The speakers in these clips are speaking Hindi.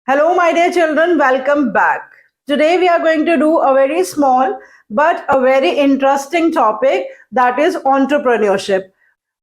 Hello, my dear children, welcome back. Today we are going to do a very small but a very interesting topic, that is entrepreneurship.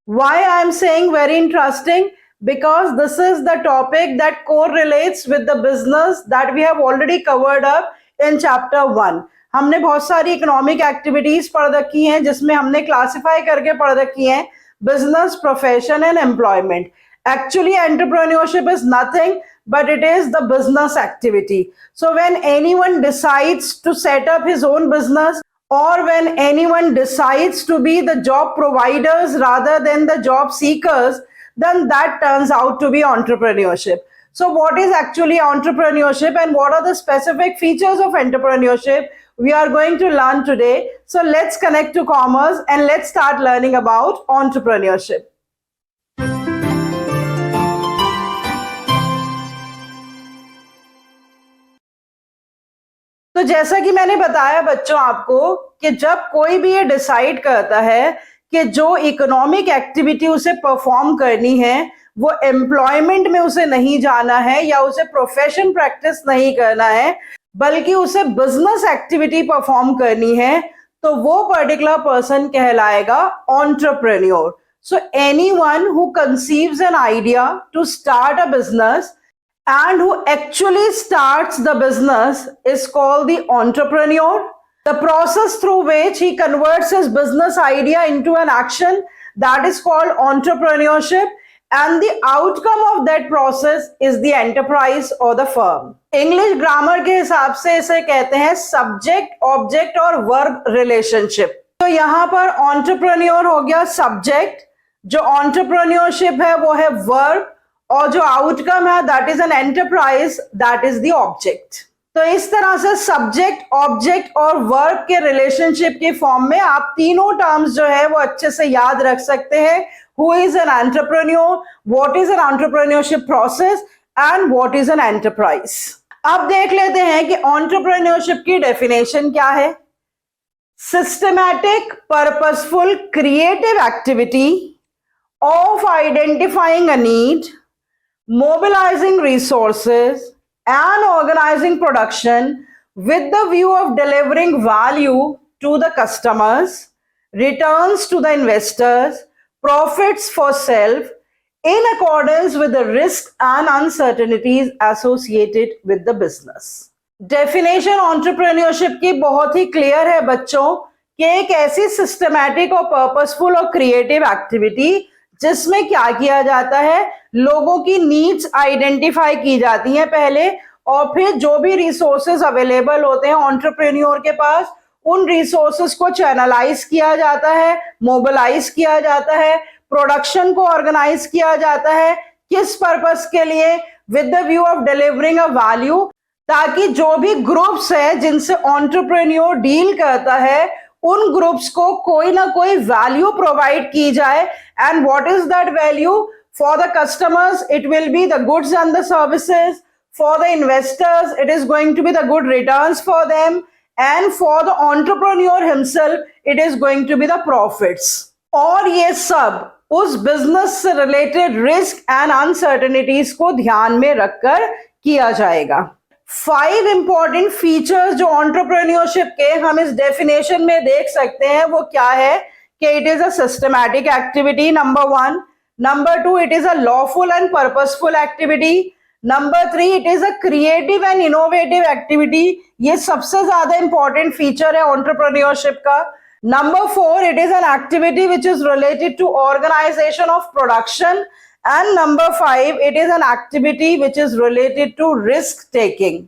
Why I am saying very interesting? Because this is the topic that correlates with the business that we have already covered up in chapter 1. हमने बहुत सारी इकोनॉमिक एक्टिविटीज पढ़ रखी हैं जिसमें हमने क्लासिफाई करके पढ़ रखी हैं business, profession and employment. Actually, entrepreneurship is nothing but it is the business activity. So when anyone decides to set up his own business, or when anyone decides to be the job providers rather than the job seekers, then that turns out to be entrepreneurship. So what is actually entrepreneurship and what are the specific features of entrepreneurship we are going to learn today. So let's connect to commerce and let's start learning about entrepreneurship. तो जैसा कि मैंने बताया बच्चों आपको कि जब कोई भी ये डिसाइड करता है कि जो इकोनॉमिक एक्टिविटी उसे परफॉर्म करनी है वो एम्प्लॉयमेंट में उसे नहीं जाना है या उसे प्रोफेशन प्रैक्टिस नहीं करना है बल्कि उसे बिजनेस एक्टिविटी परफॉर्म करनी है, तो वो पर्टिकुलर पर्सन कहलाएगा entrepreneur. So anyone who conceives an idea to start a business and who actually starts the business is called the entrepreneur. The process through which he converts his business idea into an action, that is called entrepreneurship, and the outcome of that process is the enterprise or the firm. English grammar के हिसाब से इसे कहते हैं subject, object और verb relationship. तो यहाँ पर entrepreneur हो गया subject, जो entrepreneurship है वो है verb, और जो आउटकम है that is an enterprise, that is the object. तो इस तरह से सब्जेक्ट, ऑब्जेक्ट और वर्ब के रिलेशनशिप की फॉर्म में आप तीनों टर्म्स जो है वो अच्छे से याद रख सकते हैं. Who is an entrepreneur, what is an entrepreneurship process and what is an enterprise. अब देख लेते हैं कि एंटरप्रेन्योरशिप की डेफिनेशन क्या है. Systematic, purposeful, creative activity of identifying a need, mobilizing resources and organizing production with the view of delivering value to the customers, returns to the investors, profits for self in accordance with the risks and uncertainties associated with the business. Definition entrepreneurship की बहुत ही क्लियर है बच्चों कि एक ऐसी सिस्टमैटिक और पर्पसफुल और क्रिएटिव एक्टिविटी जिसमें क्या किया जाता है, लोगों की नीड्स आइडेंटिफाई की जाती हैं पहले, और फिर जो भी रिसोर्सेज अवेलेबल होते हैं एंटरप्रेन्योर के पास उन रिसोर्सेज को चैनलाइज किया जाता है, मोबिलाइज किया जाता है, प्रोडक्शन को ऑर्गेनाइज किया जाता है. किस पर्पस के लिए? With the view of delivering a value, ताकि जो भी ग्रुप्स है जिनसे एंटरप्रेन्योर डील करता है उन ग्रुप्स को कोई ना कोई वैल्यू प्रोवाइड की जाए. And what is that value? For the customers it will be the goods and the services, for the investors it is going to be the good returns for them, and for the entrepreneur himself it is going to be the profits. और ये सब उस बिजनेस से रिलेटेड रिस्क एंड अनसर्टेनिटीज को ध्यान में रखकर किया जाएगा. 5 इंपॉर्टेंट फीचर्स जो एंटरप्रेन्योरशिप के हम इस डेफिनेशन में देख सकते हैं वो क्या है कि it is a systematic activity, number 1. Number 2, it is a lawful and purposeful activity. Number 3, it is a creative and innovative activity. ये सबसे ज्यादा इंपॉर्टेंट फीचर है एंटरप्रेन्योरशिप का. Number 4, it is an activity which is related to organisation of production. And number 5, it is an activity which is related to risk taking.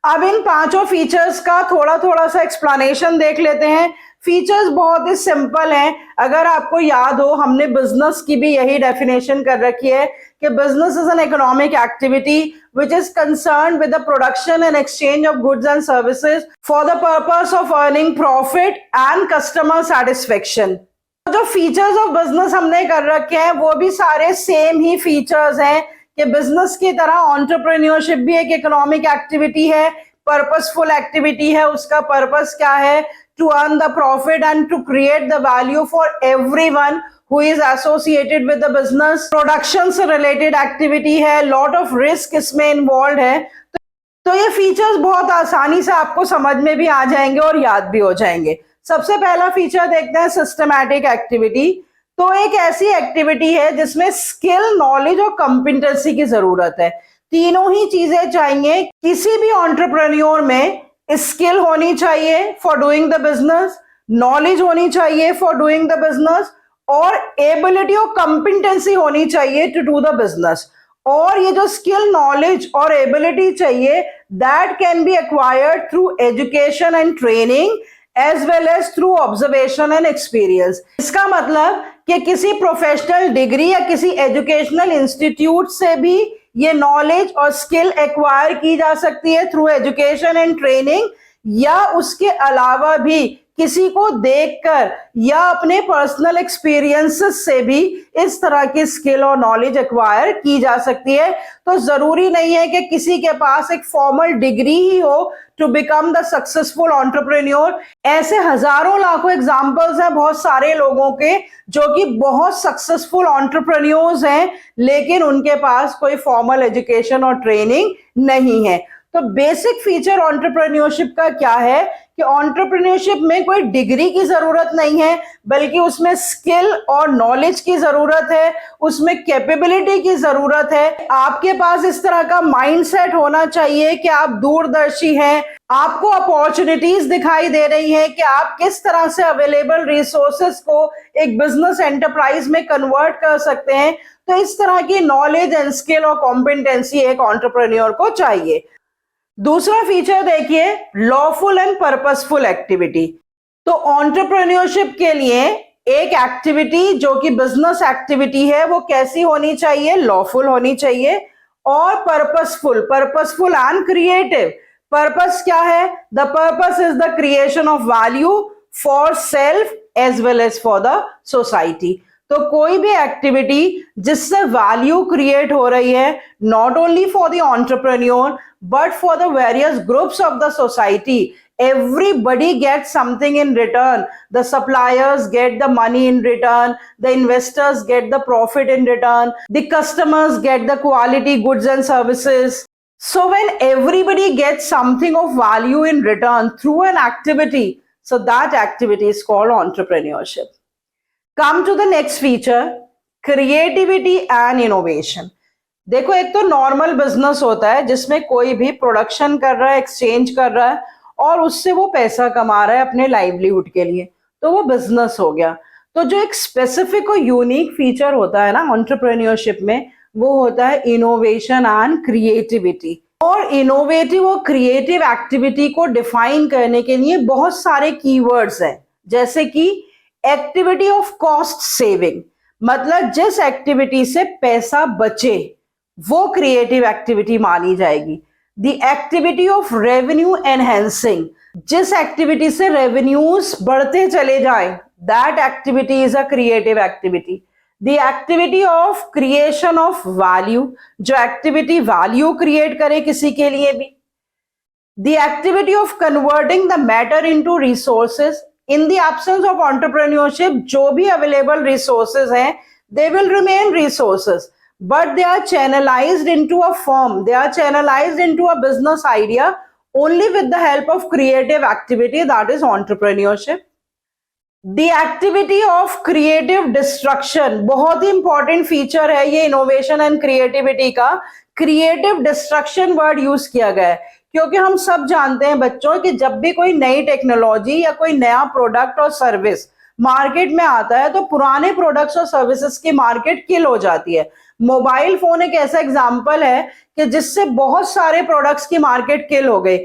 अब इन पांचों फीचर्स का थोड़ा थोड़ा सा एक्सप्लेनेशन देख लेते हैं. फीचर्स बहुत ही सिंपल हैं. अगर आपको याद हो हमने बिजनेस की भी यही डेफिनेशन कर रखी है कि business is an economic activity which is concerned with the production and exchange of goods and services for the purpose of earning profit and customer satisfaction. जो फीचर्स ऑफ बिजनेस हमने कर रखे हैं वो भी सारे सेम ही फीचर्स हैं कि बिजनेस की तरह एंटरप्रेन्योरशिप भी एक इकोनॉमिक एक्टिविटी है, पर्पसफुल एक्टिविटी है. उसका पर्पस क्या है? To earn the profit and to create the value for everyone who is associated with the business. Production से रिलेटेड एक्टिविटी है, लॉट ऑफ रिस्क इसमें इन्वॉल्व है. तो ये फीचर्स बहुत आसानी से आपको समझ में भी आ जाएंगे और याद भी हो जाएंगे। सबसे पहला फीचर देखते हैं सिस्टमैटिक एक्टिविटी। तो एक ऐसी एक्टिविटी है जिसमें स्किल, नॉलेज और कॉम्पिटेंसी की जरूरत है। तीनों ही चीजें चाहिए। किसी भी एंटरप्रेन्योर में स्किल होनी चाहिए for doing the business, knowledge होनी चाहिए फॉर डूइंग द बिजनेस, और एबिलिटी और कॉम्पिटेंसी होनी चाहिए टू डू द बिजनेस। और ये जो स्किल, नॉलेज और एबिलिटी चाहिए, that can be acquired through education and training as well as through observation and experience. इसका मतलब कि किसी प्रोफेशनल डिग्री या किसी एजुकेशनल इंस्टीट्यूट से भी ये नॉलेज और स्किल एक्वायर की जा सकती है थ्रू एजुकेशन एंड ट्रेनिंग, या उसके अलावा भी किसी को देखकर या अपने पर्सनल एक्सपीरियंसेस से भी इस तरह की स्किल और नॉलेज एक्वायर की जा सकती है। तो जरूरी नहीं है कि किसी के पास एक फॉर्मल डिग्री ही हो to become the successful entrepreneur. ऐसे हजारों लाखों एग्जांपल्स हैं बहुत सारे लोगों के जो कि बहुत सक्सेसफुल एंटरप्रेन्योर्स हैं, लेकिन उनके पास कोई फॉर्मल एजुकेशन और ट्रेनिंग नहीं है। तो बेसिक फीचर एंटरप्रेन्योरशिप का क्या है कि एंटरप्रेन्योरशिप में कोई डिग्री की जरूरत नहीं है, बल्कि उसमें स्किल और नॉलेज की जरूरत है, उसमें कैपेबिलिटी की जरूरत है। आपके पास इस तरह का माइंडसेट होना चाहिए कि आप दूरदर्शी हैं, आपको अपॉर्चुनिटीज दिखाई दे रही हैं कि आप किस तरह से अवेलेबल रिसोर्सेस को एक बिजनेस एंटरप्राइज में कन्वर्ट कर सकते हैं। तो इस तरह की नॉलेज एंड स्किल और कॉम्पिटेंसी एक एंटरप्रेन्योर को चाहिए। दूसरा फीचर देखिए, लॉफुल एंड पर्पसफुल एक्टिविटी। तो एंटरप्रेन्योरशिप के लिए एक एक्टिविटी जो कि बिजनेस एक्टिविटी है वो कैसी होनी चाहिए? लॉफुल होनी चाहिए और पर्पसफुल एंड क्रिएटिव। पर्पस क्या है? The purpose is the creation of value for self as well as for the society. तो कोई भी एक्टिविटी जिससे वैल्यू क्रिएट हो रही है, not only for the entrepreneur but for the various groups of the society, everybody gets something in return. The suppliers get the money in return, the investors get the profit in return, the customers get the quality goods and services. So when everybody gets something of value in return through an activity, so that activity is called entrepreneurship. Come to the next feature, creativity and innovation. देखो, एक तो नॉर्मल बिजनेस होता है जिसमें कोई भी प्रोडक्शन कर रहा है, एक्सचेंज कर रहा है और उससे वो पैसा कमा रहा है अपने लाइवलीहुड के लिए, तो वो बिजनेस हो गया। तो जो एक स्पेसिफिक और यूनिक फीचर होता है ना एंटरप्रेन्योरशिप में, वो होता है इनोवेशन एंड क्रिएटिविटी। और इनोवेटिव और क्रिएटिव एक्टिविटी को डिफाइन करने के लिए बहुत सारे कीवर्ड्स हैं, जैसे कि एक्टिविटी ऑफ कॉस्ट सेविंग, मतलब जिस एक्टिविटी से पैसा बचे वो क्रिएटिव एक्टिविटी मानी जाएगी। The activity of revenue enhancing, जिस एक्टिविटी से रेवेन्यूज बढ़ते चले जाएं, that activity is a creative activity. The activity of creation of value, जो एक्टिविटी वैल्यू क्रिएट करे किसी के लिए भी। The activity of converting the matter into resources, in the absence of entrepreneurship जो भी अवेलेबल रिसोर्सेज हैं, they will remain resources, but they are channelized into a firm, they are channelized into a business idea only with the help of creative activity, that is entrepreneurship. The activity of creative destruction, बहुत ही इंपॉर्टेंट फीचर है ये इनोवेशन एंड क्रिएटिविटी का। क्रिएटिव डिस्ट्रक्शन वर्ड यूज किया गया है क्योंकि हम सब जानते हैं बच्चों कि जब भी कोई नई टेक्नोलॉजी या कोई नया प्रोडक्ट और सर्विस मार्केट में आता है तो पुराने प्रोडक्ट्स और सर्विसेज की मार्केट किल हो जाती है। मोबाइल फोन एक ऐसा एग्जांपल है कि जिससे बहुत सारे प्रोडक्ट्स की मार्केट किल हो गई।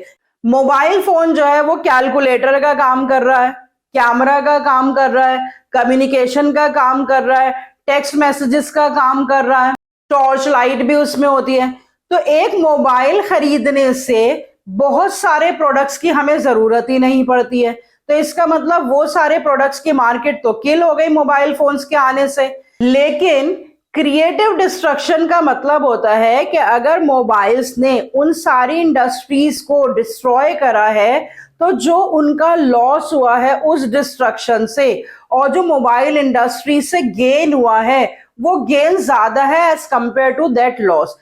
मोबाइल फोन जो है वो कैलकुलेटर का काम कर रहा है, कैमरा का काम कर रहा है, कम्युनिकेशन का काम कर रहा है, टेक्स्ट मैसेजेस का काम कर रहा है, टॉर्च लाइट भी उसमें होती है। तो एक मोबाइल खरीदने से बहुत सारे प्रोडक्ट्स की हमें जरूरत ही नहीं पड़ती है। तो इसका मतलब वो सारे प्रोडक्ट्स की मार्केट तो किल हो गई मोबाइल फोन्स के आने से। लेकिन क्रिएटिव डिस्ट्रक्शन का मतलब होता है कि अगर मोबाइल्स ने उन सारी इंडस्ट्रीज को डिस्ट्रॉय करा है तो जो उनका लॉस हुआ है उस डिस्ट्रक्शन से और जो मोबाइल इंडस्ट्री से गेन हुआ है वो गेन ज्यादा है as compare to that loss.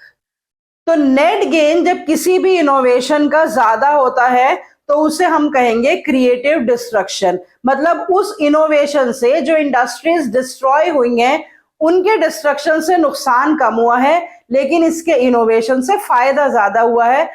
तो नेट गेन जब किसी भी इनोवेशन का ज्यादा होता है तो उसे हम कहेंगे क्रिएटिव डिस्ट्रक्शन। मतलब उस इनोवेशन से जो इंडस्ट्रीज डिस्ट्रॉय हुई हैं उनके डिस्ट्रक्शन से नुकसान कम हुआ है, लेकिन इसके इनोवेशन से फायदा ज्यादा हुआ है।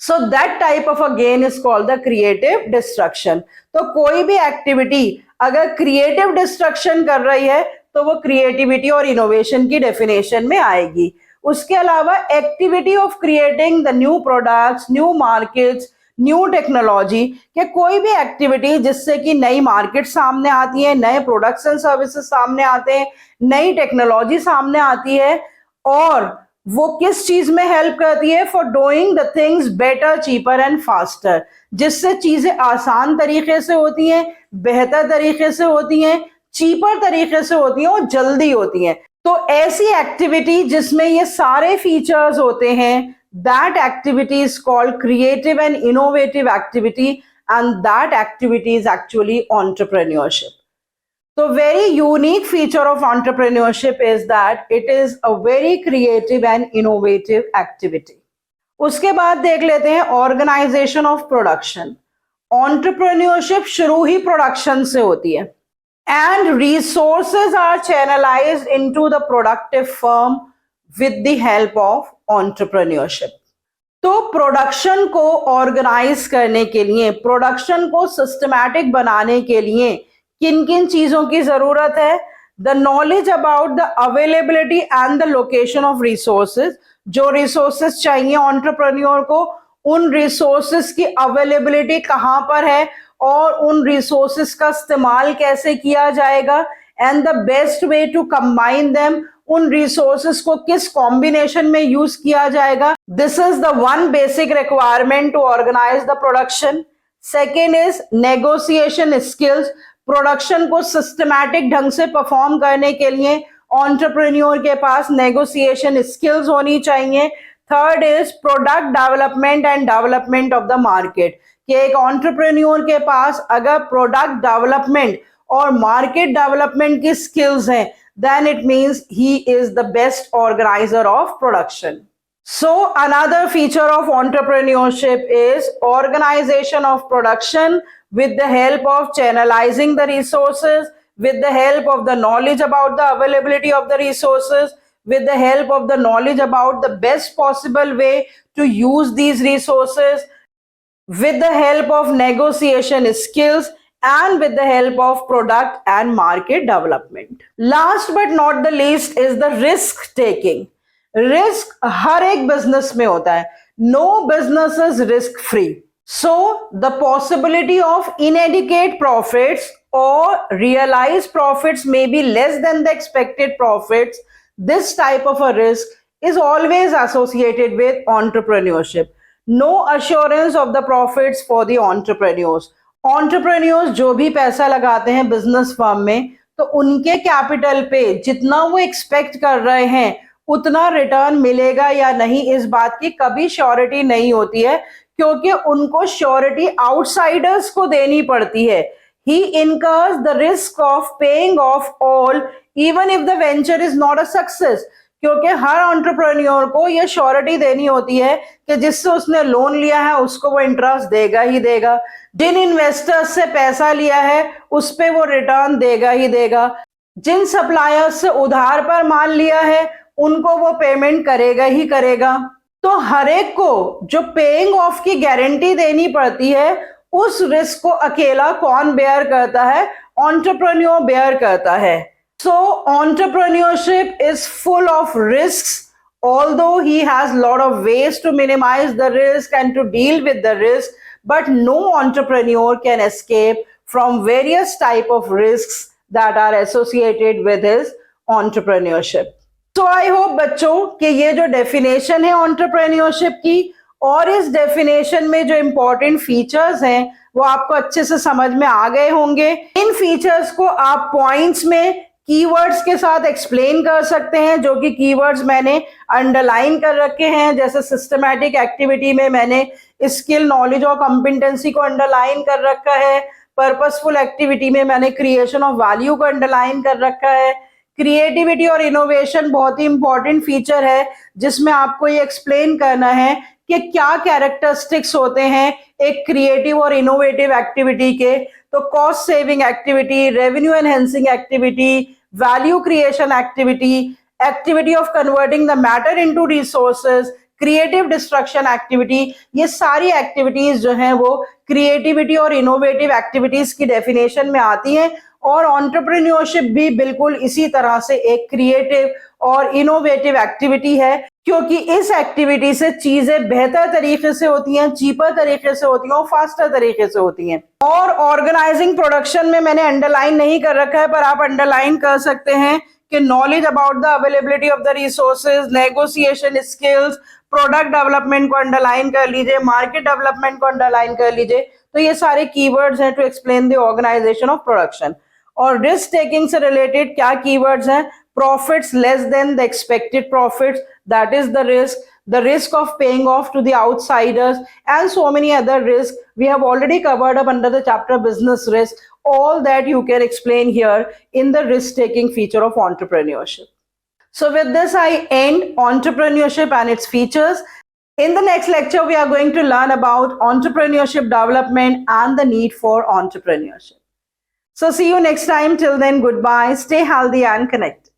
So that type of a gain is called the creative destruction. तो कोई भी एक्टिविटी अगर क्रिएटिव डिस्ट्रक्शन कर रही है तो वो क्रिएटिविटी और इनोवेशन की डेफिनेशन में आएगी। उसके अलावा activity of creating the new products, new markets, new technology, या कोई भी एक्टिविटी जिससे कि नई मार्केट सामने आती है, नए प्रोडक्ट्स एंड सर्विसेज सामने आते हैं, नई टेक्नोलॉजी सामने आती है, और वो किस चीज में हेल्प करती है? For doing the things better, cheaper and faster, जिससे चीजें आसान तरीके से होती हैं, बेहतर तरीके से होती हैं, चीपर तरीके से होती हैं और जल्दी होती हैं। तो ऐसी एक्टिविटी जिसमें ये सारे फीचर्स होते हैं, that activity is called creative and innovative activity, and that activity is actually entrepreneurship. So very unique feature of entrepreneurship is that it is a very creative and innovative activity. उसके बाद देख लेते हैं ऑर्गेनाइजेशन ऑफ प्रोडक्शन। entrepreneurship शुरू ही प्रोडक्शन से होती है, and resources are channelized into the productive firm with the help of entrepreneurship. तो प्रोडक्शन को ऑर्गेनाइज करने के लिए, प्रोडक्शन को सिस्टमैटिक बनाने के लिए किन किन चीजों की जरूरत है? The knowledge about the availability and the location of resources. जो रिसोर्सेज चाहिए एंटरप्रेन्योर को, उन रिसोर्सेज की अवेलेबिलिटी कहाँ पर है और उन रिसोर्सेज का इस्तेमाल कैसे किया जाएगा, and the best way to combine them, उन रिसोर्सेस को किस कॉम्बिनेशन में यूज किया जाएगा। This is the one basic requirement to organise the production. Second is negotiation skills. Production को सिस्टमैटिक ढंग से परफॉर्म करने के लिए एंटरप्रेन्योर के पास नेगोशिएशन स्किल्स होनी चाहिए। Third is product development and development of the market, कि एक एंटरप्रेन्योर के पास अगर प्रोडक्ट डेवलपमेंट और मार्केट डेवलपमेंट की स्किल्स हैं, then it means he is the best organizer of production. So another feature of entrepreneurship is organization of production with the help of channelizing the resources, with the help of the knowledge about the availability of the resources, with the help of the knowledge about the best possible way to use these resources, with the help of negotiation skills, and with the help of product and market development. Last but not the least is the risk taking. Risk हर एक business में होता है. No business is risk free. So the possibility of inadequate profits or realized profits may be less than the expected profits. This type of a risk is always associated with entrepreneurship. No assurance of the profits for the entrepreneurs. Entrepreneurs जो भी पैसा लगाते हैं बिजनेस फर्म में, तो उनके कैपिटल पे जितना वो एक्सपेक्ट कर रहे हैं उतना रिटर्न मिलेगा या नहीं, इस बात की कभी श्योरिटी नहीं होती है, क्योंकि उनको श्योरिटी आउटसाइडर्स को देनी पड़ती है। He incurs the risk of paying off all even if the venture is not a success, क्योंकि हर एंटरप्रेन्योर को ये श्योरिटी देनी होती है कि जिससे उसने लोन लिया है उसको वो इंटरेस्ट देगा ही देगा, जिन इन्वेस्टर्स से पैसा लिया है उस पे वो रिटर्न देगा ही देगा, जिन सप्लायर्स से उधार पर माल लिया है उनको वो पेमेंट करेगा ही करेगा। तो हर एक को जो पेइंग ऑफ की गारंटी देनी पड़ती है, उस रिस्क को अकेला कौन बेयर करता है? एंटरप्रेन्योर बेयर करता है। So entrepreneurship is full of risks, although he has a lot of ways to minimize the risk and to deal with the risk, but no entrepreneur can escape from various type of risks that are associated with his entrepreneurship. So I hope बच्चों कि ये जो definition है entrepreneurship की और इस definition में जो important features हैं वो आपको अच्छे से समझ में आ गए होंगे। इन features को आप points में कीवर्ड्स के साथ एक्सप्लेन कर सकते हैं, जो कि कीवर्ड्स मैंने अंडरलाइन कर रखे हैं। जैसे सिस्टमैटिक एक्टिविटी में मैंने स्किल, नॉलेज और कॉम्पिटेंसी को अंडरलाइन कर रखा है। पर्पसफुल एक्टिविटी में मैंने क्रिएशन ऑफ वैल्यू को अंडरलाइन कर रखा है। क्रिएटिविटी और इनोवेशन बहुत ही इंपॉर्टेंट फीचर है, जिसमें आपको ये एक्सप्लेन करना है कि क्या कैरेक्टरिस्टिक्स होते हैं एक क्रिएटिव और इनोवेटिव एक्टिविटी के। तो cost saving activity, revenue enhancing activity, value creation activity, activity of converting the matter into resources, creative destruction activity, ये सारी एक्टिविटीज जो हैं वो क्रिएटिविटी और इनोवेटिव एक्टिविटीज की डेफिनेशन में आती हैं। और एंटरप्रेन्योरशिप भी बिल्कुल इसी तरह से एक क्रिएटिव और इनोवेटिव एक्टिविटी है, क्योंकि इस एक्टिविटी से चीजें बेहतर तरीके से होती हैं, चीपर तरीके से होती हैं और फास्टर तरीके से होती हैं। और ऑर्गेनाइजिंग प्रोडक्शन में मैंने अंडरलाइन नहीं कर रखा है, पर आप अंडरलाइन कर सकते हैं कि knowledge about the availability of the resources, negotiation skills, product development को अंडरलाइन कर लीजिए, मार्केट डेवलपमेंट को अंडरलाइन कर लीजिए। तो ये सारे कीवर्ड्स हैं to explain the organisation of production. और रिस्क टेकिंग से रिलेटेड क्या कीवर्ड्स हैं? Profits less than the expected profits, that is the risk of paying off to the outsiders, and so many other risks we have already covered up under the chapter business risk. All that you can explain here in the risk taking feature of entrepreneurship. So with this I end entrepreneurship and its features. In the next lecture we are going to learn about entrepreneurship development and the need for entrepreneurship. So see you next time. Till then, goodbye. Stay healthy and connected.